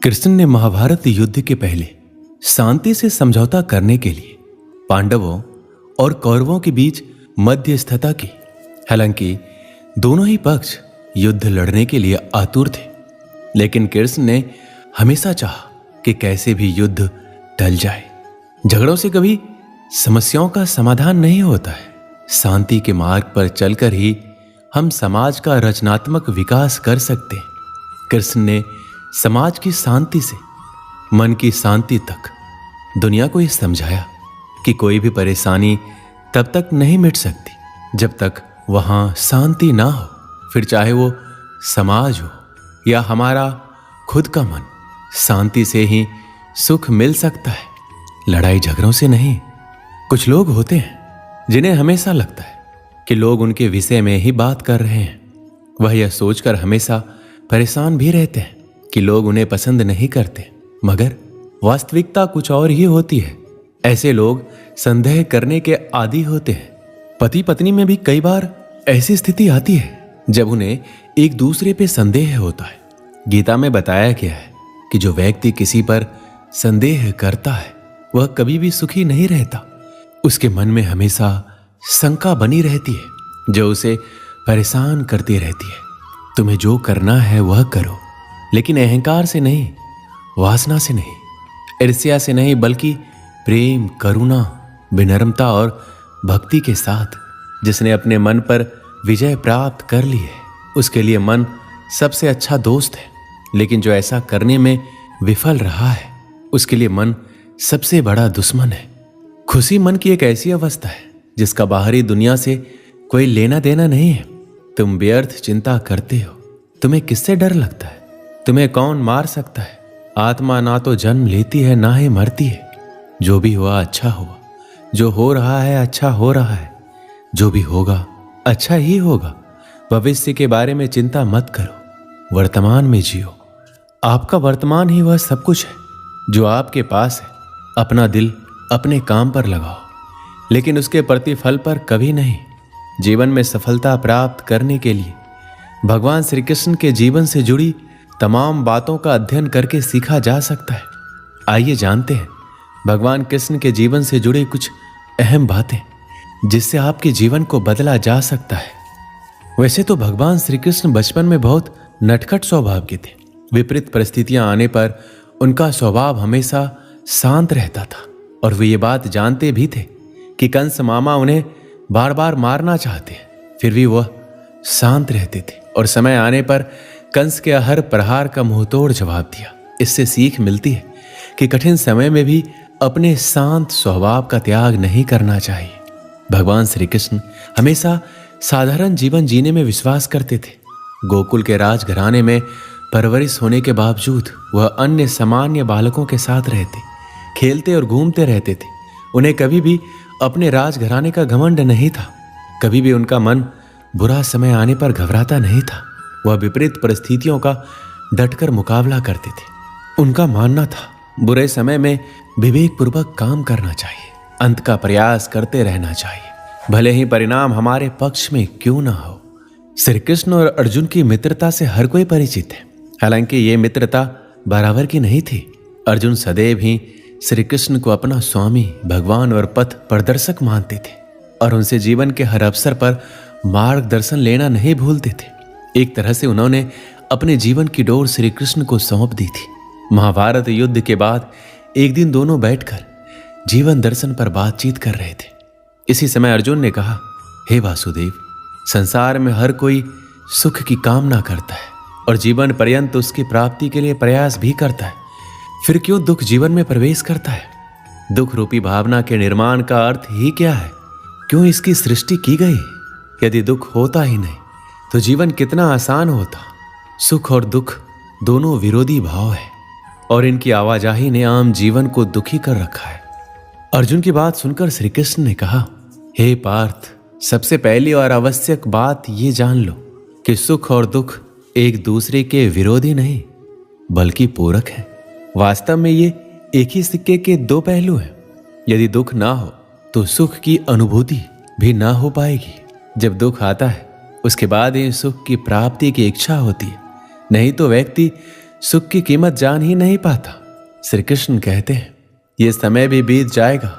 कृष्ण ने महाभारत युद्ध के पहले शांति से समझौता करने के लिए पांडवों और कौरवों के बीच मध्यस्थता की। हालांकि दोनों ही पक्ष युद्ध लड़ने के लिए आतुर थे, लेकिन कृष्ण ने हमेशा चाहा कि कैसे भी युद्ध टल जाए। झगड़ों से कभी समस्याओं का समाधान नहीं होता है। शांति के मार्ग पर चलकर ही हम समाज का रचनात्मक विकास कर सकते हैं। कृष्ण ने समाज की शांति से मन की शांति तक दुनिया को यह समझाया कि कोई भी परेशानी तब तक नहीं मिट सकती जब तक वहां शांति ना हो। फिर चाहे वो समाज हो या हमारा खुद का मन, शांति से ही सुख मिल सकता है, लड़ाई झगड़ों से नहीं। कुछ लोग होते हैं जिन्हें हमेशा लगता है कि लोग उनके विषय में ही बात कर रहे हैं। वह यह सोचकर हमेशा परेशान भी रहते हैं कि लोग उन्हें पसंद नहीं करते, मगर वास्तविकता कुछ और ही होती है। ऐसे लोग संदेह करने के आदी होते हैं। पति पत्नी में भी कई बार ऐसी स्थिति आती है जब उन्हें एक दूसरे पे संदेह होता है। गीता में बताया गया है कि जो व्यक्ति किसी पर संदेह करता है वह कभी भी सुखी नहीं रहता। उसके मन में हमेशा शंका बनी रहती है जो उसे परेशान करती रहती है। तुम्हें जो करना है वह करो, लेकिन अहंकार से नहीं, वासना से नहीं, ईर्ष्या से नहीं, बल्कि प्रेम, करुणा, विनम्रता और भक्ति के साथ। जिसने अपने मन पर विजय प्राप्त कर ली है उसके लिए मन सबसे अच्छा दोस्त है, लेकिन जो ऐसा करने में विफल रहा है उसके लिए मन सबसे बड़ा दुश्मन है। खुशी मन की एक ऐसी अवस्था है जिसका बाहरी दुनिया से कोई लेना देना नहीं है। तुम व्यर्थ चिंता करते हो। तुम्हें किससे डर लगता है? तुम्हें कौन मार सकता है? आत्मा ना तो जन्म लेती है ना ही मरती है। जो भी हुआ अच्छा हुआ, जो हो रहा है अच्छा हो रहा है, जो भी होगा अच्छा ही होगा। भविष्य के बारे में चिंता मत करो, वर्तमान में जियो। आपका वर्तमान ही वह सब कुछ है जो आपके पास है। अपना दिल अपने काम पर लगाओ, लेकिन उसके प्रतिफल पर कभी नहीं। जीवन में सफलता प्राप्त करने के लिए भगवान श्री कृष्ण के जीवन से जुड़ी तमाम बातों का अध्ययन करके सीखा जा सकता है। आइए जानते हैं भगवान कृष्ण के जीवन से जुड़े कुछ अहम बातें जिससे आपके जीवन को बदला जा सकता है। वैसे तो भगवान श्री कृष्ण बचपन में बहुत नटखट स्वभाव के थे। विपरीत परिस्थितियां आने पर उनका स्वभाव हमेशा शांत रहता था और वे ये बात जानते भी थे कि कंस मामा उन्हें बार बार मारना चाहते हैं, फिर भी वह शांत रहते थे और समय आने पर कंस के हर प्रहार का मुंहतोड़ जवाब दिया। इससे सीख मिलती है कि कठिन समय में भी अपने शांत स्वभाव का त्याग नहीं करना चाहिए। भगवान श्री कृष्ण हमेशा साधारण जीवन जीने में विश्वास करते थे। गोकुल के राजघराने में परवरिश होने के बावजूद वह अन्य सामान्य बालकों के साथ रहते, खेलते और घूमते रहते थे। उन्हें कभी भी अपने राजघराने का घमंड नहीं था। कभी भी उनका मन बुरा समय आने पर घबराता नहीं था। वह विपरीत परिस्थितियों का डटकर मुकाबला करते थे। उनका मानना था बुरे समय में विवेकपूर्वक काम करना चाहिए, अंत का प्रयास करते रहना चाहिए, भले ही परिणाम हमारे पक्ष में क्यों ना हो। श्री कृष्ण और अर्जुन की मित्रता से हर कोई परिचित है। हालांकि ये मित्रता बराबर की नहीं थी। अर्जुन सदैव ही श्री कृष्ण को अपना स्वामी, भगवान और पथ प्रदर्शक मानते थे और उनसे जीवन के हर अवसर पर मार्गदर्शन लेना नहीं भूलते थे। एक तरह से उन्होंने अपने जीवन की डोर श्री कृष्ण को सौंप दी थी। महाभारत युद्ध के बाद एक दिन दोनों बैठकर जीवन दर्शन पर बातचीत कर रहे थे। इसी समय अर्जुन ने कहा, हे वासुदेव, संसार में हर कोई सुख की कामना करता है और जीवन पर्यंत उसकी प्राप्ति के लिए प्रयास भी करता है। फिर क्यों दुख जीवन में प्रवेश करता है? दुख रूपी भावना के निर्माण का अर्थ ही क्या है? क्यों इसकी सृष्टि की गई? यदि दुख होता ही नहीं तो जीवन कितना आसान होता। सुख और दुख दोनों विरोधी भाव है और इनकी आवाजाही ने आम जीवन को दुखी कर रखा है। अर्जुन की बात सुनकर श्री कृष्ण ने कहा, हे पार्थ, सबसे पहली और आवश्यक बात ये जान लो कि सुख और दुख एक दूसरे के विरोधी नहीं बल्कि पूरक हैं। वास्तव में ये एक ही सिक्के के दो पहलू हैं। यदि दुख ना हो तो सुख की अनुभूति भी ना हो पाएगी। जब दुख आता है उसके बाद ही सुख की प्राप्ति की इच्छा होती है। नहीं तो व्यक्ति सुख की कीमत जान ही नहीं पाता। श्री कृष्ण कहते हैं, ये समय भी बीत जाएगा।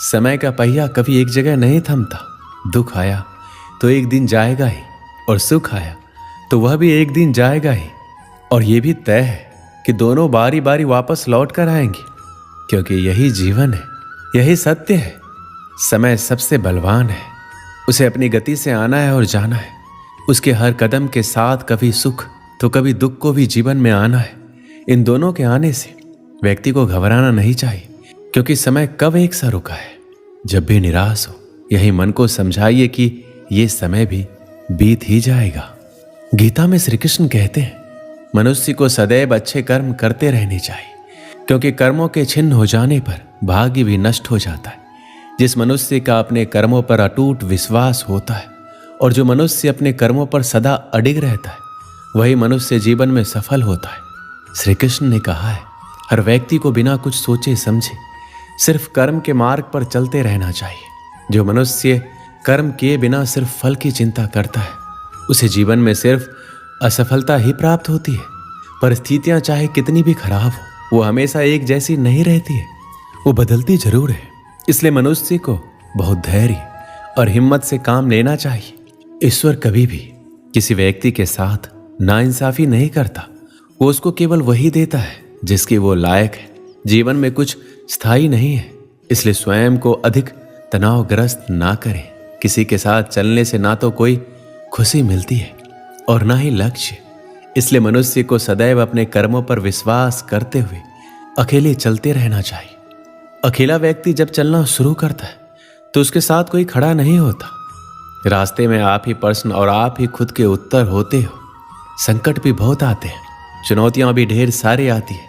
समय का पहिया कभी एक जगह नहीं थमता। दुख आया तो एक दिन जाएगा ही, और सुख आया तो वह भी एक दिन जाएगा ही। और यह भी तय है कि दोनों बारी बारी वापस लौट कर आएंगे, क्योंकि यही जीवन है, यही सत्य है। समय सबसे बलवान है, उसे अपनी गति से आना है और जाना है। उसके हर कदम के साथ कभी सुख तो कभी दुख को भी जीवन में आना है। इन दोनों के आने से व्यक्ति को घबराना नहीं चाहिए, क्योंकि समय कब एक सा रुका है। जब भी निराश हो, यही मन को समझाइए कि ये समय भी बीत ही जाएगा। गीता में श्री कृष्ण कहते हैं, मनुष्य को सदैव अच्छे कर्म करते रहने चाहिए, क्योंकि कर्मों के छिन्न हो जाने पर भाग्य भी नष्ट हो जाता है। जिस मनुष्य का अपने कर्मों पर अटूट विश्वास होता है और जो मनुष्य अपने कर्मों पर सदा अडिग रहता है, वही मनुष्य जीवन में सफल होता है। श्री कृष्ण ने कहा है, हर व्यक्ति को बिना कुछ सोचे समझे सिर्फ कर्म के मार्ग पर चलते रहना चाहिए। जो मनुष्य कर्म किए बिना सिर्फ फल की चिंता करता है, उसे जीवन में सिर्फ असफलता ही प्राप्त होती है। परिस्थितियां चाहे कितनी भी खराब हो, वो हमेशा एक जैसी नहीं रहती है, वो बदलती जरूर है। इसलिए मनुष्य को बहुत धैर्य और हिम्मत से काम लेना चाहिए। ईश्वर कभी भी किसी व्यक्ति के साथ नाइंसाफी नहीं करता। वो उसको केवल वही देता है जिसकी वो लायक है। जीवन में कुछ स्थायी नहीं है, इसलिए स्वयं को अधिक तनावग्रस्त ना करें। किसी के साथ चलने से ना तो कोई खुशी मिलती है और ना ही लक्ष्य। इसलिए मनुष्य को सदैव अपने कर्मों पर विश्वास करते हुए अकेले चलते रहना चाहिए। अकेला व्यक्ति जब चलना शुरू करता है तो उसके साथ कोई खड़ा नहीं होता। रास्ते में आप ही प्रश्न और आप ही खुद के उत्तर होते हो। संकट भी बहुत आते हैं, चुनौतियां भी ढेर सारी आती है,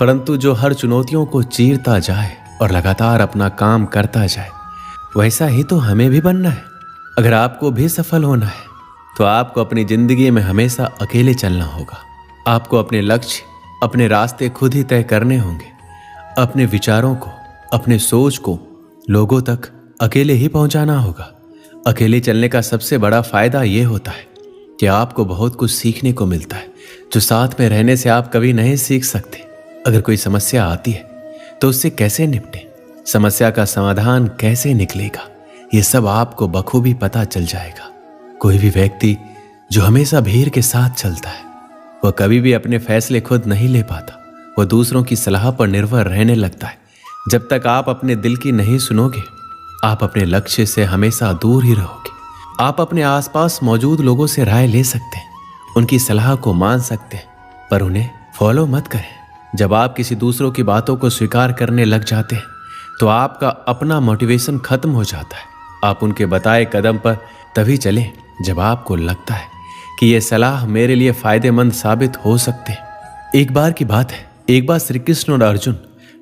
परंतु जो हर चुनौतियों को चीरता जाए और लगातार अपना काम करता जाए, वैसा ही तो हमें भी बनना है। अगर आपको भी सफल होना है तो आपको अपनी जिंदगी में हमेशा अकेले चलना होगा। आपको अपने लक्ष्य, अपने रास्ते खुद ही तय करने होंगे। अपने विचारों को, अपने सोच को लोगों तक अकेले ही पहुंचाना होगा। अकेले चलने का सबसे बड़ा फायदा यह होता है कि आपको बहुत कुछ सीखने को मिलता है, जो साथ में रहने से आप कभी नहीं सीख सकते। अगर कोई समस्या आती है तो उससे कैसे निपटें, समस्या का समाधान कैसे निकलेगा, ये सब आपको बखूबी पता चल जाएगा। कोई भी व्यक्ति जो हमेशा भीड़ के साथ चलता है, वह कभी भी अपने फैसले खुद नहीं ले पाता। वह दूसरों की सलाह पर निर्भर रहने लगता है। जब तक आप अपने दिल की नहीं सुनोगे, आप अपने लक्ष्य से हमेशा दूर ही रहोगे। आप अपने आसपास मौजूद लोगों से राय ले सकते हैं, उनकी सलाह को मान सकते हैं, पर उन्हें फॉलो मत करें। जब आप किसी दूसरों की बातों को स्वीकार करने लग जाते हैं तो आपका अपना मोटिवेशन खत्म हो जाता है। आप उनके बताए कदम पर तभी चलें जब आपको लगता है कि ये सलाह मेरे लिए फायदेमंद साबित हो सकते हैं। एक बार की बात है, एक बार श्री कृष्ण और अर्जुन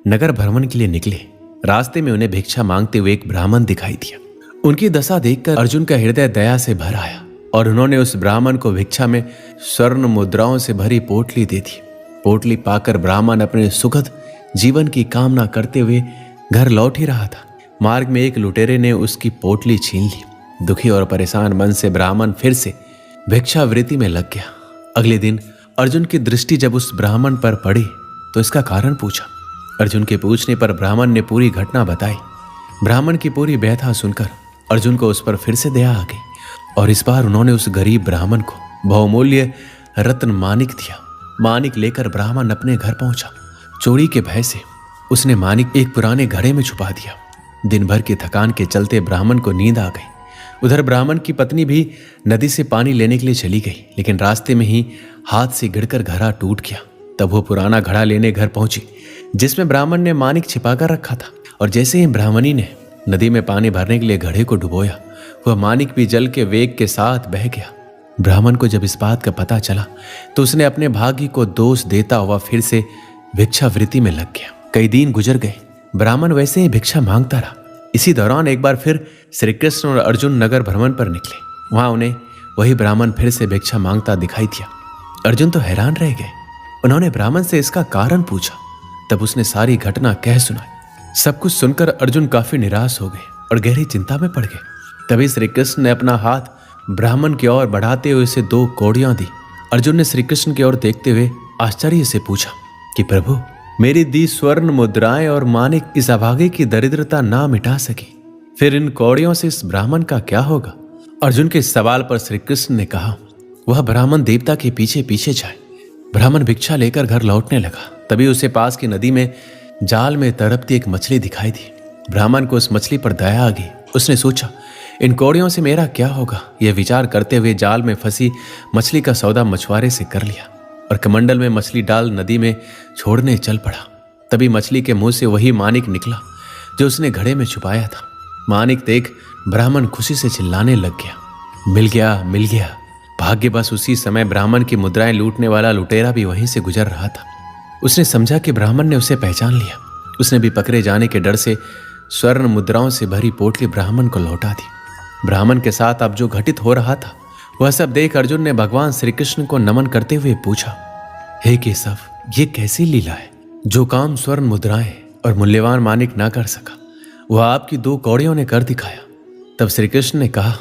नगर भ्रमण के लिए निकले। रास्ते में उन्हें भिक्षा मांगते हुए एक ब्राह्मण दिखाई दिया। उनकी दशा देखकर अर्जुन का हृदय दया से भर आया और उन्होंने उस ब्राह्मण को भिक्षा में स्वर्ण मुद्राओं से भरी पोटली दे दी। पोटली पाकर ब्राह्मण अपने सुखद जीवन की कामना करते हुए घर लौट ही रहा था। मार्ग में एक लुटेरे ने उसकी पोटली छीन ली। दुखी और परेशान मन से ब्राह्मण फिर से भिक्षावृत्ति में लग गया। अगले दिन अर्जुन की दृष्टि जब उस ब्राह्मण पर पड़ी तो इसका कारण पूछा। अर्जुन के पूछने पर ब्राह्मण ने पूरी घटना बताई। ब्राह्मण की पूरी व्यथा सुनकर अर्जुन को उस पर फिर से दया आ गई और इस बार उन्होंने उस गरीब ब्राह्मण को बहुमूल्य रत्न मानिक दिया। मानिक लेकर ब्राह्मण अपने घर पहुंचा। चोरी के भय से उसने मानिक एक पुराने घड़े में छुपा दिया। दिन भर की थकान के चलते ब्राह्मण को नींद आ गई। उधर ब्राह्मण की पत्नी भी नदी से पानी लेने के लिए चली गई, लेकिन रास्ते में ही हाथ से गिरकर घड़ा टूट गया। तब वो पुराना घड़ा लेने घर पहुंची जिसमें ब्राह्मण ने मानिक छिपाकर रखा था, और जैसे ही ब्राह्मणी ने नदी में पानी भरने के लिए घड़े को डुबोया, वह मानिक भी जल के वेग के साथ बह गया। ब्राह्मण को जब इस बात का पता चला तो उसने अपने भाग्य को दोष देता हुआ फिर से भिक्षावृत्ति में लग गया। कई दिन गुजर गए, ब्राह्मण वैसे ही भिक्षा मांगता रहा। इसी दौरान एक बार फिर श्री कृष्ण और अर्जुन नगर भ्रमण पर निकले। वहां उन्हें वही ब्राह्मण फिर से भिक्षा मांगता दिखाई दिया। अर्जुन तो हैरान रह गए। उन्होंने ब्राह्मण से इसका कारण पूछा। तब उसने सारी घटना कह सुनाई। सब कुछ सुनकर अर्जुन काफी निराश हो गए और गहरी चिंता में पड़ गए। तभी श्री कृष्ण ने अपना हाथ ब्राह्मण की ओर बढ़ाते हुए उसे 2 कौड़ियां दी। अर्जुन ने श्री कृष्ण की ओर देखते हुए आश्चर्य से पूछा कि प्रभु, मेरी दी स्वर्ण मुद्राएं और मानिक इस अभागे की दरिद्रता ना मिटा सकी, फिर इन कौड़ियों से इस ब्राह्मण का क्या होगा? अर्जुन के सवाल पर श्री कृष्ण ने कहा, वह ब्राह्मण देवता के पीछे पीछे जाए। ब्राह्मण भिक्षा लेकर घर लौटने लगा। तभी उसे पास की नदी में जाल में तड़पती एक मछली दिखाई दी। ब्राह्मण को उस मछली पर दया आ गई। उसने सोचा, इन कौड़ियों से मेरा क्या होगा? यह विचार करते हुए जाल में फंसी मछली का सौदा मछुआरे से कर लिया और कमंडल में मछली डाल नदी में छोड़ने चल पड़ा। तभी मछली के मुंह से वही मानिक निकला जो उसने घड़े में छुपाया था। मानिक देख ब्राह्मण खुशी से चिल्लाने लग गया, मिल गया, मिल गया। भाग्य बस उसी समय ब्राह्मण की मुद्राएं लूटने वाला लुटेरा भी वहीं से गुजर रहा था। उसने समझा कि ब्राह्मण ने उसे पहचान लिया। उसने भी पकड़े जाने के डर से स्वर्ण मुद्राओं से भरी पोटली ब्राह्मण को लौटा दी। ब्राह्मण के साथ अब जो घटित हो रहा था वह सब देख अर्जुन ने भगवान श्री कृष्ण को नमन करते हुए पूछा, हे केशव, ये कैसी लीला है? जो काम स्वर्ण मुद्राएं और मूल्यवान मानिक ना कर सका वह आपकी 2 कौड़ियों ने कर दिखाया। तब श्री कृष्ण ने कहा,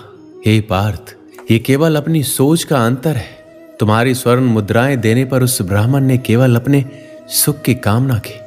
हे पार्थ, ये केवल अपनी सोच का अंतर है। तुम्हारी स्वर्ण मुद्राएं देने पर उस ब्राह्मण ने केवल अपने सुख की कामना की,